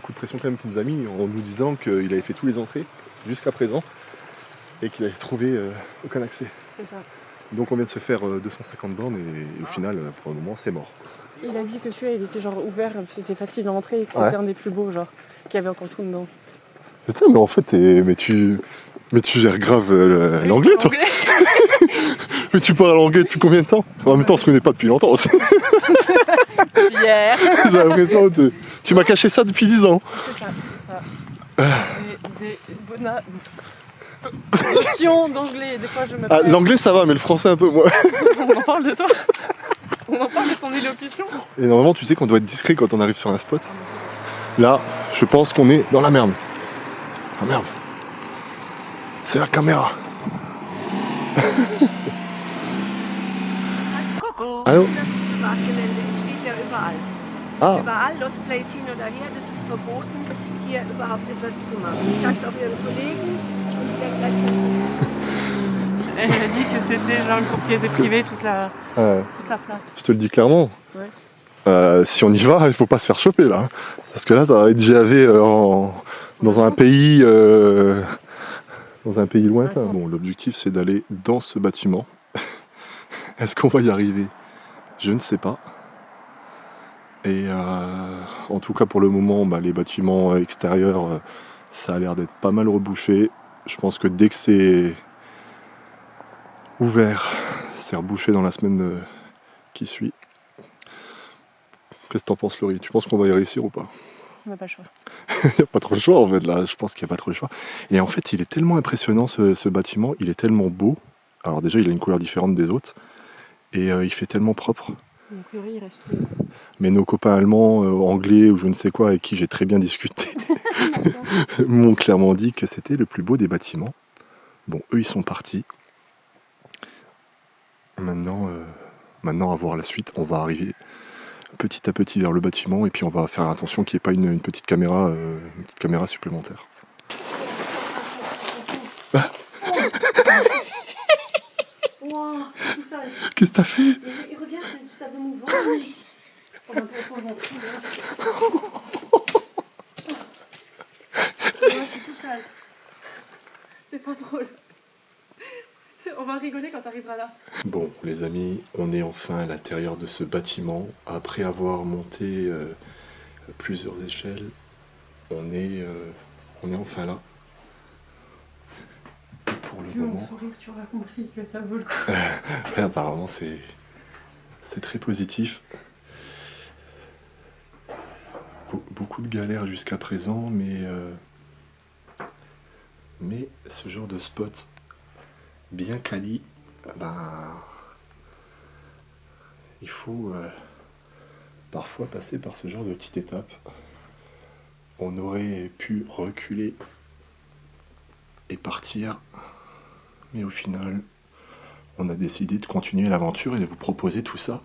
coup de pression quand même qu'il nous a mis en nous disant qu'il avait fait tous les entrées jusqu'à présent et qu'il avait trouvé aucun accès. C'est ça. Donc on vient de se faire 250 bornes et au final, pour le moment, c'est mort. Il a dit que celui-là, il était genre ouvert, c'était facile d'entrer et que c'était un des plus beaux, genre, qu'il y avait encore tout dedans. Putain, mais en fait, mais tu gères grave l'anglais, toi. Mais tu parles anglais depuis combien de temps? En même temps, on se connaît pas depuis longtemps aussi. Hier. J'ai l'impression que tu m'as caché ça depuis 10 ans. C'est ça. Des bonnes notions d'anglais. Des fois, je me perds. L'anglais, ça va, mais le français, un peu moins. On en parle de toi. On en parle de ton élocution. Et normalement, tu sais qu'on doit être discret quand on arrive sur un spot. Là, je pense qu'on est dans la merde. Ah merde. C'est la caméra. Kuckuck, Hallo? das ist Privatgelände, es steht ja überall. Ah, Überall, Lost Place hin oder her, das ist verboten, hier überhaupt etwas zu machen. Ich sag's auch Ihren Kollegen und ich denke gleich. Elle a dit que c'était genre une propriété privée, toute la place. je te le dis clairement. Ouais. Si on y va, il faut pas se faire choper là. Parce que là, ça va être GAV dans un pays lointain. Bon, l'objectif c'est d'aller dans ce bâtiment. Est-ce qu'on va y arriver? Je ne sais pas. Et en tout cas pour le moment, les bâtiments extérieurs, ça a l'air d'être pas mal rebouché. Je pense que dès que c'est ouvert, c'est rebouché dans la semaine qui suit. Qu'est-ce que t'en penses, Laurie? Tu penses qu'on va y réussir ou pas? On n'a pas le choix. Il n'y a pas trop le choix en fait là, je pense qu'il n'y a pas trop le choix. Et en fait il est tellement impressionnant ce bâtiment, il est tellement beau. Alors déjà il a une couleur différente des autres. Et il fait tellement propre. Donc, il reste. Mais nos copains allemands, anglais ou je ne sais quoi avec qui j'ai très bien discuté m'ont clairement dit que c'était le plus beau des bâtiments. Bon, eux ils sont partis. Maintenant à voir la suite, on va arriver petit à petit vers le bâtiment et puis on va faire attention qu'il n'y ait pas une petite caméra supplémentaire. Wow, tout ça. Qu'est-ce que t'as fait? Et regarde, tout ça de mouvement. Pendant qu'on va fou, c'est tout sale. C'est pas drôle. On va rigoler quand t'arriveras là. Bon, les amis, on est enfin à l'intérieur de ce bâtiment. Après avoir monté plusieurs échelles, on est enfin là. Et pour le Vu mon moment, sourire, tu auras compris que ça vaut le coup. ouais, apparemment, c'est très positif. Beaucoup de galères jusqu'à présent, mais ce genre de spot bien quali, il faut parfois passer par ce genre de petite étape. On aurait pu reculer et partir, mais au final, on a décidé de continuer l'aventure et de vous proposer tout ça.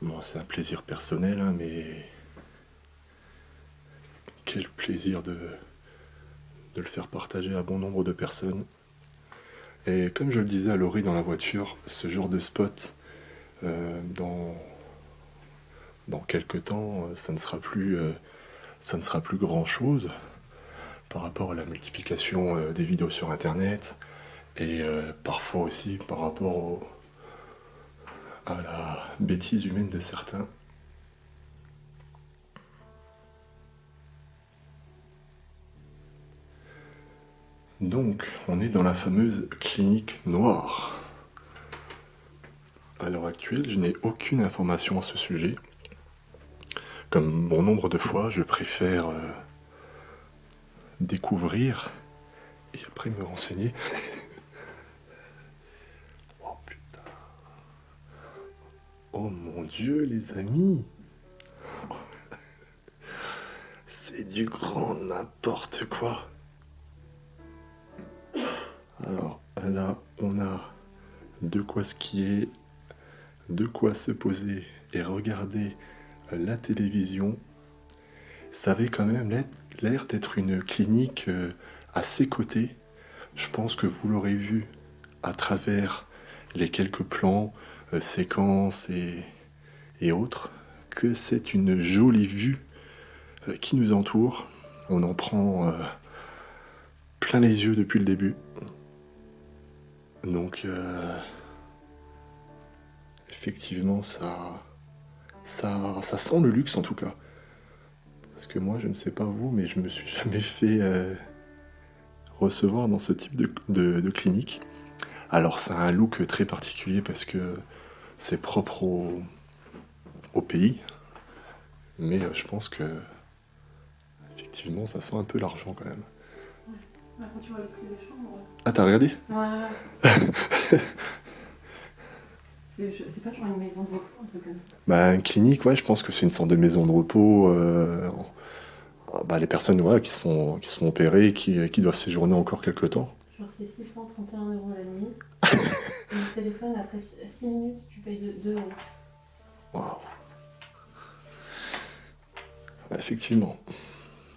Bon, c'est un plaisir personnel, hein, mais quel plaisir de le faire partager à bon nombre de personnes. Et comme je le disais à Laurie dans la voiture, ce genre de spot, dans quelques temps, ça ne sera plus grand chose par rapport à la multiplication des vidéos sur internet et parfois aussi par rapport à la bêtise humaine de certains. Donc, on est dans la fameuse clinique noire. À l'heure actuelle, je n'ai aucune information à ce sujet. Comme bon nombre de fois, je préfère découvrir et après me renseigner. Oh putain. Oh mon Dieu, les amis. C'est du grand n'importe quoi. Alors là, on a de quoi skier, de quoi se poser et regarder la télévision. Ça avait quand même l'air d'être une clinique assez cotée. Je pense que vous l'aurez vu à travers les quelques plans, séquences et autres. que c'est une jolie vue qui nous entoure. On en prend plein les yeux depuis le début. Donc, effectivement, ça sent le luxe en tout cas. Parce que moi, je ne sais pas vous, mais je me suis jamais fait recevoir dans ce type de clinique. Alors, ça a un look très particulier parce que c'est propre au pays. Mais je pense que, effectivement, ça sent un peu l'argent quand même. Ouais, quand tu vois le prix des chambres. Ah, t'as regardé ? Ouais. C'est pas genre une maison de repos, un truc comme ça. Bah, une clinique, ouais, je pense que c'est une sorte de maison de repos. Les personnes qui se font opérer et qui doivent séjourner encore quelques temps. Genre c'est 631 € la nuit. Et le téléphone, après 6 minutes, tu payes 2 €. Waouh. Ouais, effectivement.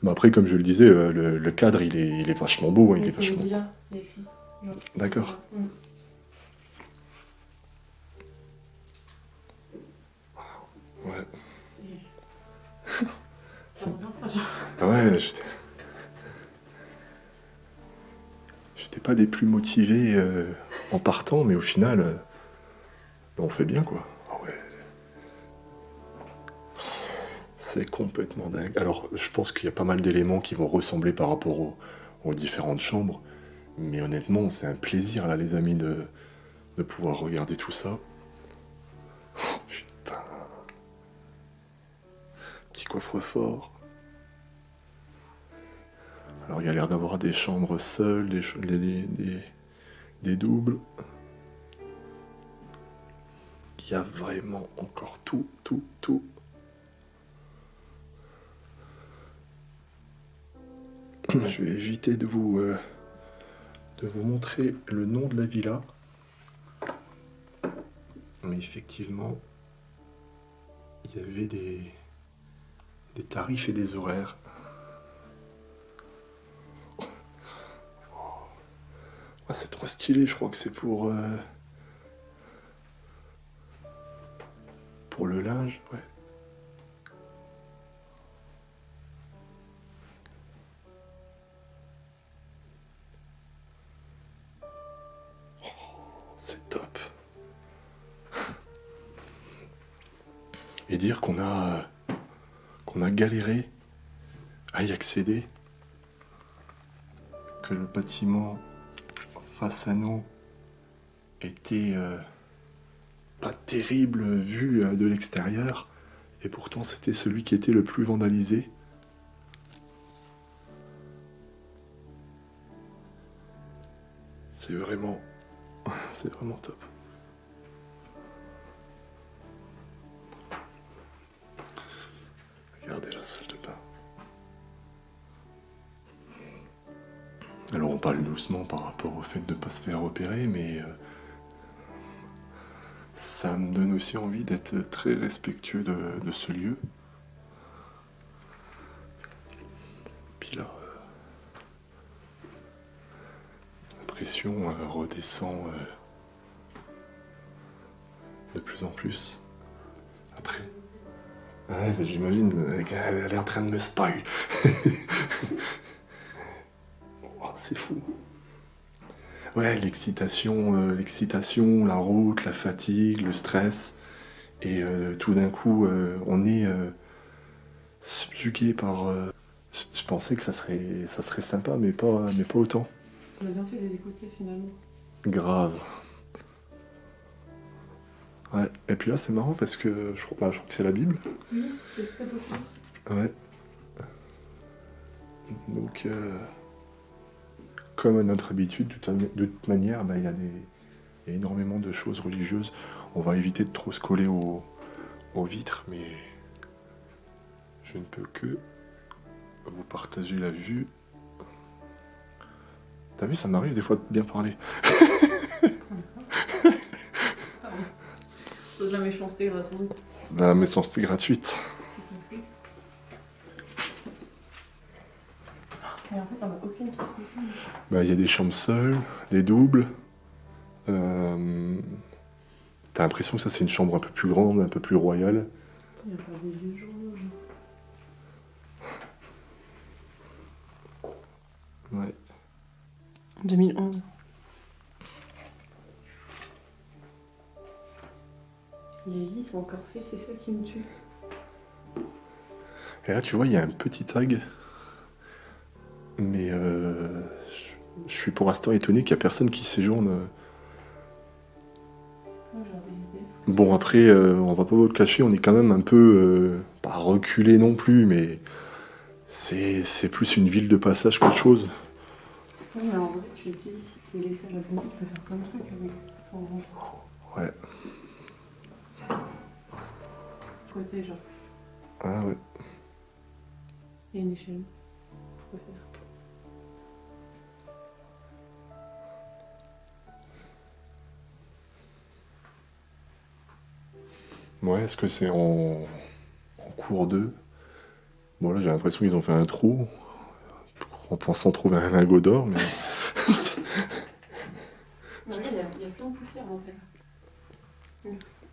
Mais après, comme je le disais, le cadre, il est vachement beau. Il est c'est vachement... Odila, les filles. Genre. D'accord. Ouais. Ça revient pas, genre. Ouais, j'étais pas des plus motivés en partant, mais au final, on fait bien, quoi. Ah ouais. C'est complètement dingue. Alors, je pense qu'il y a pas mal d'éléments qui vont ressembler par rapport aux différentes chambres, mais honnêtement, c'est un plaisir, là, les amis, de pouvoir regarder tout ça. Oh, putain. Petit coffre-fort. Alors, il y a l'air d'avoir des chambres seules, des doubles. Il y a vraiment encore tout. Je vais éviter de vous montrer le nom de la villa. Mais effectivement, il y avait des tarifs et des horaires. Ah, c'est trop stylé, je crois que c'est pour le linge, ouais. C'est top. Et dire qu'on a galéré à y accéder, que le bâtiment face à nous était pas terrible vu de l'extérieur, et pourtant c'était celui qui était le plus vandalisé. C'est vraiment top. Regardez la salle de bain. Alors on parle doucement par rapport au fait de ne pas se faire opérer, mais ça me donne aussi envie d'être très respectueux de ce lieu. Puis là, la pression redescend de plus en plus. Après, ouais, j'imagine, elle est en train de me spoil. Oh, c'est fou. Ouais, l'excitation, la route, la fatigue, le stress, et tout d'un coup, on est subjugué par. Je pensais que ça serait sympa, mais pas autant. On a bien fait de les écouter finalement. Grave. Ouais. Et puis là, c'est marrant parce que je crois que c'est la Bible. Oui, c'est peut-être aussi. Ouais. Donc, comme à notre habitude, de toute manière, il y a énormément de choses religieuses. On va éviter de trop se coller aux vitres, mais je ne peux que vous partager la vue. T'as vu, ça m'arrive des fois de bien parler. C'est de la méchanceté gratuite. C'est de la méchanceté gratuite. Mais en fait, on n'a aucune pièce possible. Il y a des chambres seules, des doubles. T'as l'impression que ça, c'est une chambre un peu plus grande, un peu plus royale. Il n'y a pas des vieux journaux, genre. Ouais. 2011. Les lits sont encore faits, c'est ça qui me tue. Et là, tu vois, il y a un petit tag. Mais je suis pour l'instant étonné qu'il n'y a personne qui séjourne. Bon, après, on va pas vous le cacher, on est quand même un peu, pas reculé non plus, mais c'est plus une ville de passage qu'autre chose. Ouais, mais en vrai, tu te dis, c'est laissé à la vie, il peut faire plein de trucs avec. Ouais. Côté, genre. Ah ouais. Il y a une échelle. Pourquoi faire? Ouais, est-ce que c'est en cours 2? Bon, là, j'ai l'impression qu'ils ont fait un trou en pensant trouver un lingot d'or, mais. Il y a plein de poussière dans celle-là.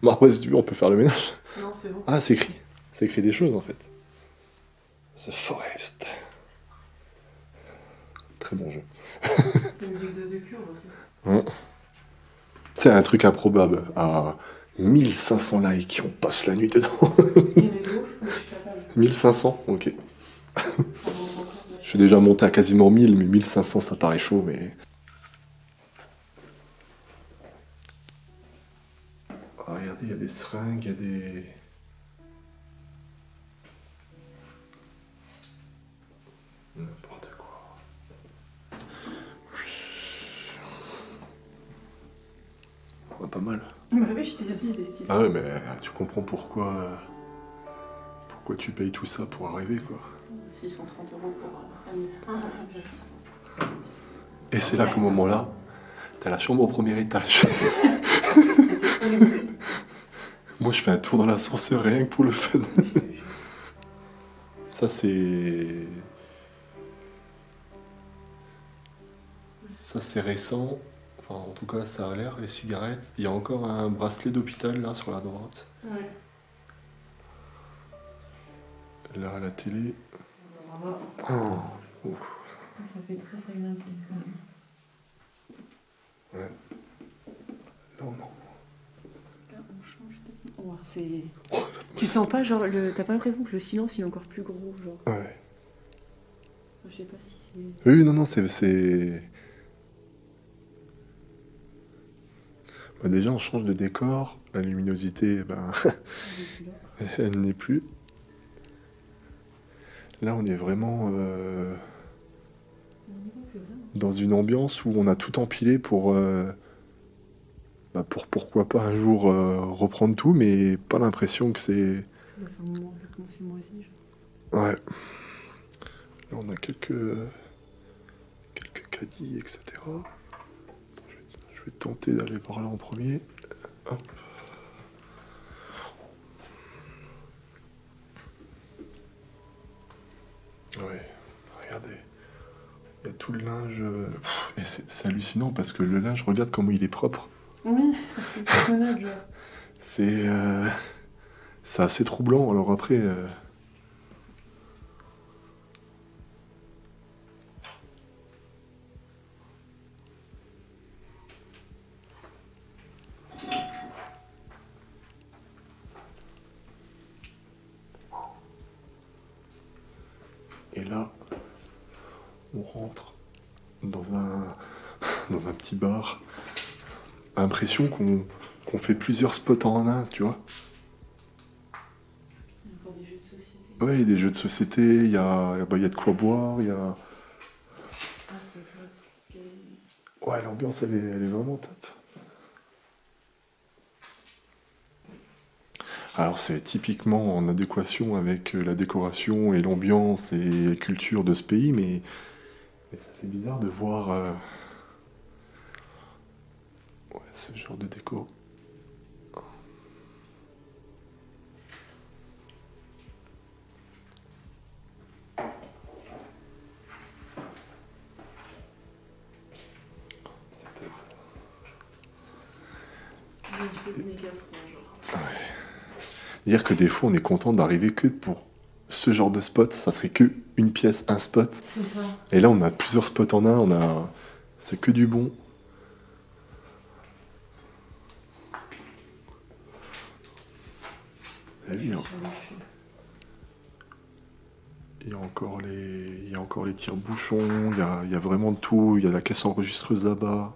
Bon, après, si tu veux, on peut faire le ménage. Non, c'est bon. Ah, c'est écrit. C'est écrit des choses, en fait. The Forest. Très bon jeu. C'est musique de The Cure aussi. C'est un truc improbable. À 1500 likes, on passe la nuit dedans. Il y a des ouf, mais je suis capable. 1500, ok. Ça monte encore, Je suis déjà monté à quasiment 1000, mais 1500, ça paraît chaud, mais... Ah, regardez, il y a des seringues, il y a des... N'importe quoi. Ah, pas mal. Bah oui, je t'ai dit, il est stylé. Ah ouais, mais tu comprends pourquoi tu payes tout ça pour arriver, quoi. 630 € pour Et c'est là qu'au moment-là, t'as la chambre au premier étage. Moi, je fais un tour dans l'ascenseur rien que pour le fun. Ça, c'est... Ça, c'est récent. Enfin, en tout cas, ça a l'air, les cigarettes. Il y a encore un bracelet d'hôpital, là, sur la droite. Ouais. Là, à la télé... Bravo. Oh. Ouf. Ça fait très Silent Hill. Ouais. Là, on en... Là, on change de... Oh, c'est... Tu sens pas, genre, t'as pas l'impression que le silence, il est encore plus gros, genre... Ouais. Je sais pas si c'est... Oui, non, c'est... Bah, déjà, on change de décor. La luminosité, ben... elle n'est plus. Là, on est vraiment dans une ambiance où on a tout empilé pour pourquoi pas un jour reprendre tout, mais pas l'impression que c'est... Ça fait un moment, ça commence à moisir, genre. Ouais. Là, on a quelques caddies, etc. Attends, je vais tenter d'aller par là en premier. Hop. Ouais, regardez. Il y a tout le linge. Et c'est hallucinant parce que le linge, regarde comment il est propre. Oui, ça fait personnage, genre. C'est assez troublant. Alors après. Et là, on rentre dans un petit bar. L'impression qu'on fait plusieurs spots en un, tu vois. Il y a encore des jeux de société. Ouais, il y a des jeux de société, il y a de quoi boire, il y a... Ah, c'est vrai, c'est ce que... Ouais, l'ambiance, elle est vraiment top. Alors, c'est typiquement en adéquation avec la décoration et l'ambiance et la culture de ce pays, mais ça fait bizarre de voir ouais, ce genre de déco. C'est top. Il fait des méga francs, genre. Ouais. Dire que des fois, on est content d'arriver que pour ce genre de spot. Ça serait que une pièce, un spot. C'est ça. Et là, on a plusieurs spots en un. C'est que du bon. Et oui, hein. Il y a encore les tire-bouchons, il y a vraiment de tout, il y a la caisse enregistreuse là-bas.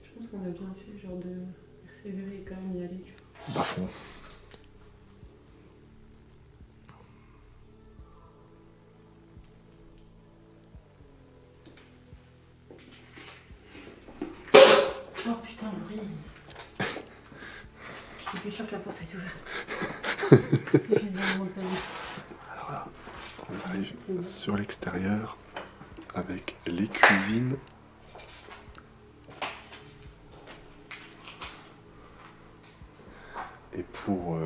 Je pense qu'on a bien fait, genre de persévérer et quand même y aller. Tu vois. À fond. Oh putain, oui. Je suis sûre que la porte est ouverte. J'ai vraiment pas vu. Alors là, on arrive sur l'extérieur avec les cuisines. Et pour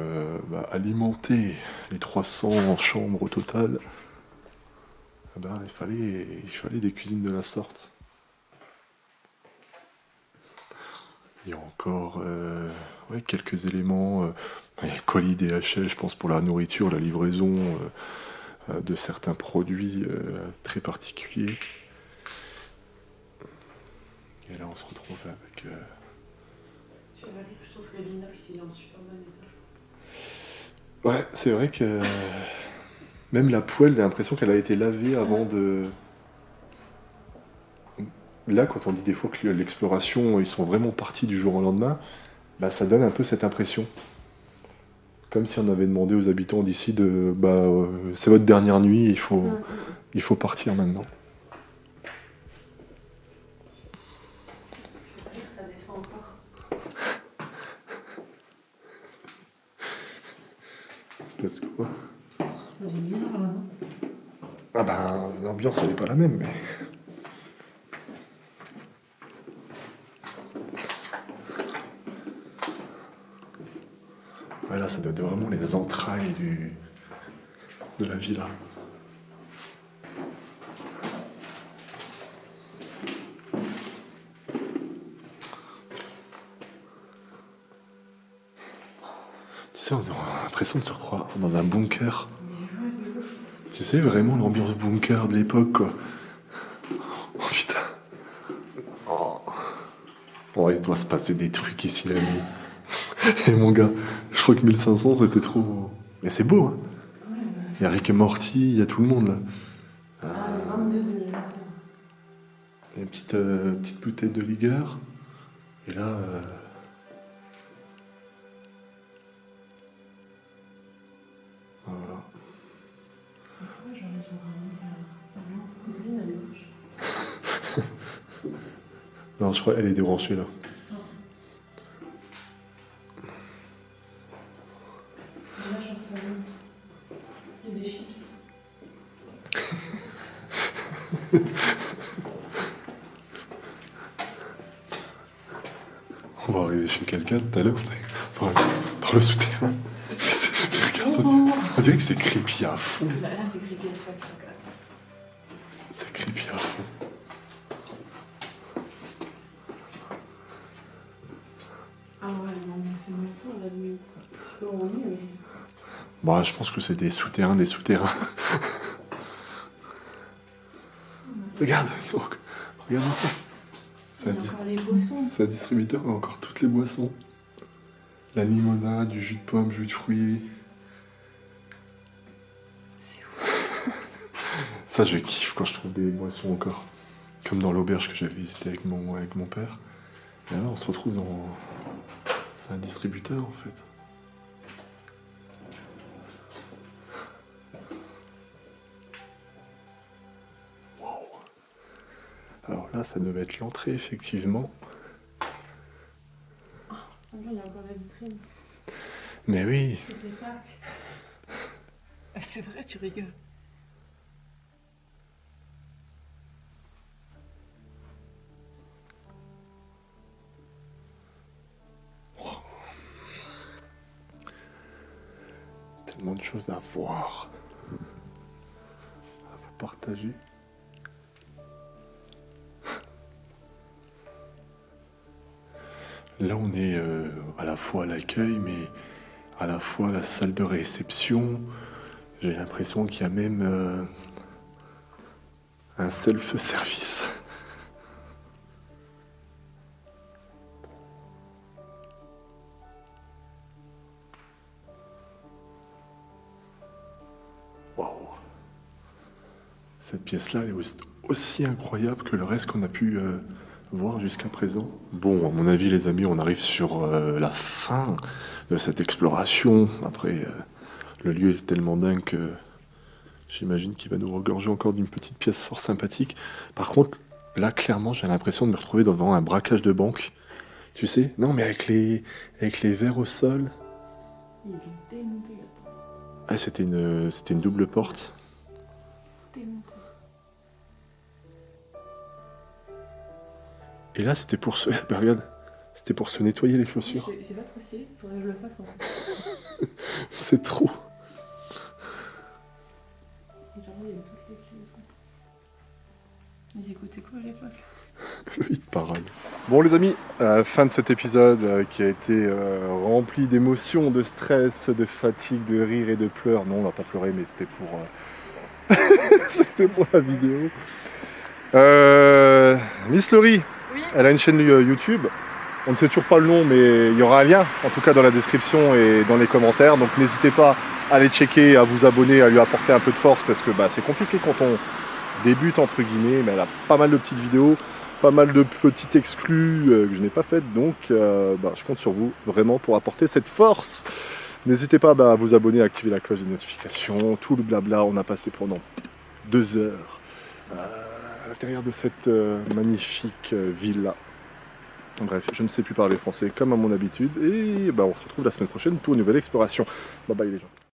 alimenter les 300 chambres au total, il fallait des cuisines de la sorte. Il y a encore quelques éléments, colis DHL, je pense, pour la nourriture, la livraison de certains produits très particuliers. Et là, on se retrouve avec... Tu vas voir, je trouve que l'inox, il est en super bon état. Ouais, c'est vrai que même la poêle, j'ai l'impression qu'elle a été lavée avant de... Là, quand on dit des fois que l'exploration, ils sont vraiment partis du jour au lendemain, ça donne un peu cette impression. Comme si on avait demandé aux habitants d'ici de... c'est votre dernière nuit, il faut partir maintenant. Ça descend encore. Let's go. J'ai bizarre là. L'ambiance, elle n'est pas la même, mais... Ouais, là, ça doit être vraiment les entrailles de la villa. Tu sais, on a l'impression de se croire dans un bunker. Tu sais, vraiment l'ambiance bunker de l'époque, quoi. Oh putain. Oh, il doit se passer des trucs ici la nuit. Et mon gars, je crois que 1500 c'était trop... Mais c'est beau, hein. Il y a Rick et Morty, il y a tout le monde là. 22 2021. Il y a une petite bouteille de Liger. Et là... Voilà. Pourquoi genre ils ont ramené la combine à gauche? Non, je crois qu'elle est débranchée là. Là, genre ça monte. Il y a des chips. On va arriver chez quelqu'un tout à l'heure, par le souterrain. Mais regarde, on dirait que c'est creepy à fond. Là c'est creepy as fuck. C'est creepy à fond. Ah ouais, non, mais c'est malsain la nuit. Tu peux rouler, mais. Je pense que c'est des souterrains. Regarde ça. Il y a encore les boissons. C'est un distributeur, il y a encore toutes les boissons. La limonade, du jus de pomme, jus de fruits. C'est ouf. Ça, je kiffe quand je trouve des boissons encore. Comme dans l'auberge que j'avais visité avec mon père. Et là, on se retrouve dans... C'est un distributeur, en fait. Wow. Alors là, ça devait être l'entrée, effectivement. Il y a encore la vitrine. Mais oui. C'est des packs. Ah, c'est vrai, tu rigoles. Tellement de choses à voir. À vous partager. Là, on est à la fois à l'accueil, mais à la fois à la salle de réception. J'ai l'impression qu'il y a même un self-service. Waouh! Cette pièce-là, elle est aussi incroyable que le reste qu'on a pu voir jusqu'à présent. Bon, à mon avis, les amis, on arrive sur la fin de cette exploration. Après, le lieu est tellement dingue que j'imagine qu'il va nous regorger encore d'une petite pièce fort sympathique. Par contre, là, clairement, j'ai l'impression de me retrouver devant un braquage de banque. Tu sais? Non, mais avec les verres au sol. Il est démonté là-bas. Ah, c'était une double porte. Démonté. Et là, c'était pour se... Bah, regarde, c'était pour se nettoyer les chaussures. C'est pas trop stylé, faudrait que je le fasse en fait. C'est trop. Et genre, il y avait toutes les clés et tout. Ils écoutaient quoi à l'époque? Le hit parade. Bon les amis, fin de cet épisode qui a été rempli d'émotions, de stress, de fatigue, de rire et de pleurs. Non, on n'a pas pleuré, mais c'était pour... c'était pour la vidéo. Miss Laurie, Oui. elle a une chaîne YouTube. On ne sait toujours pas le nom, mais il y aura un lien, en tout cas dans la description et dans les commentaires. Donc n'hésitez pas à aller checker, à vous abonner, à lui apporter un peu de force, parce que c'est compliqué quand on débute, entre guillemets. Mais elle a pas mal de petites vidéos, pas mal de petites exclus que je n'ai pas faites. Donc je compte sur vous, vraiment, pour apporter cette force. N'hésitez pas à vous abonner, à activer la cloche de notification, tout le blabla. On a passé pendant 2 heures à l'intérieur de cette magnifique villa. Bref, je ne sais plus parler français comme à mon habitude. Et on se retrouve la semaine prochaine pour une nouvelle exploration. Bye bye les gens.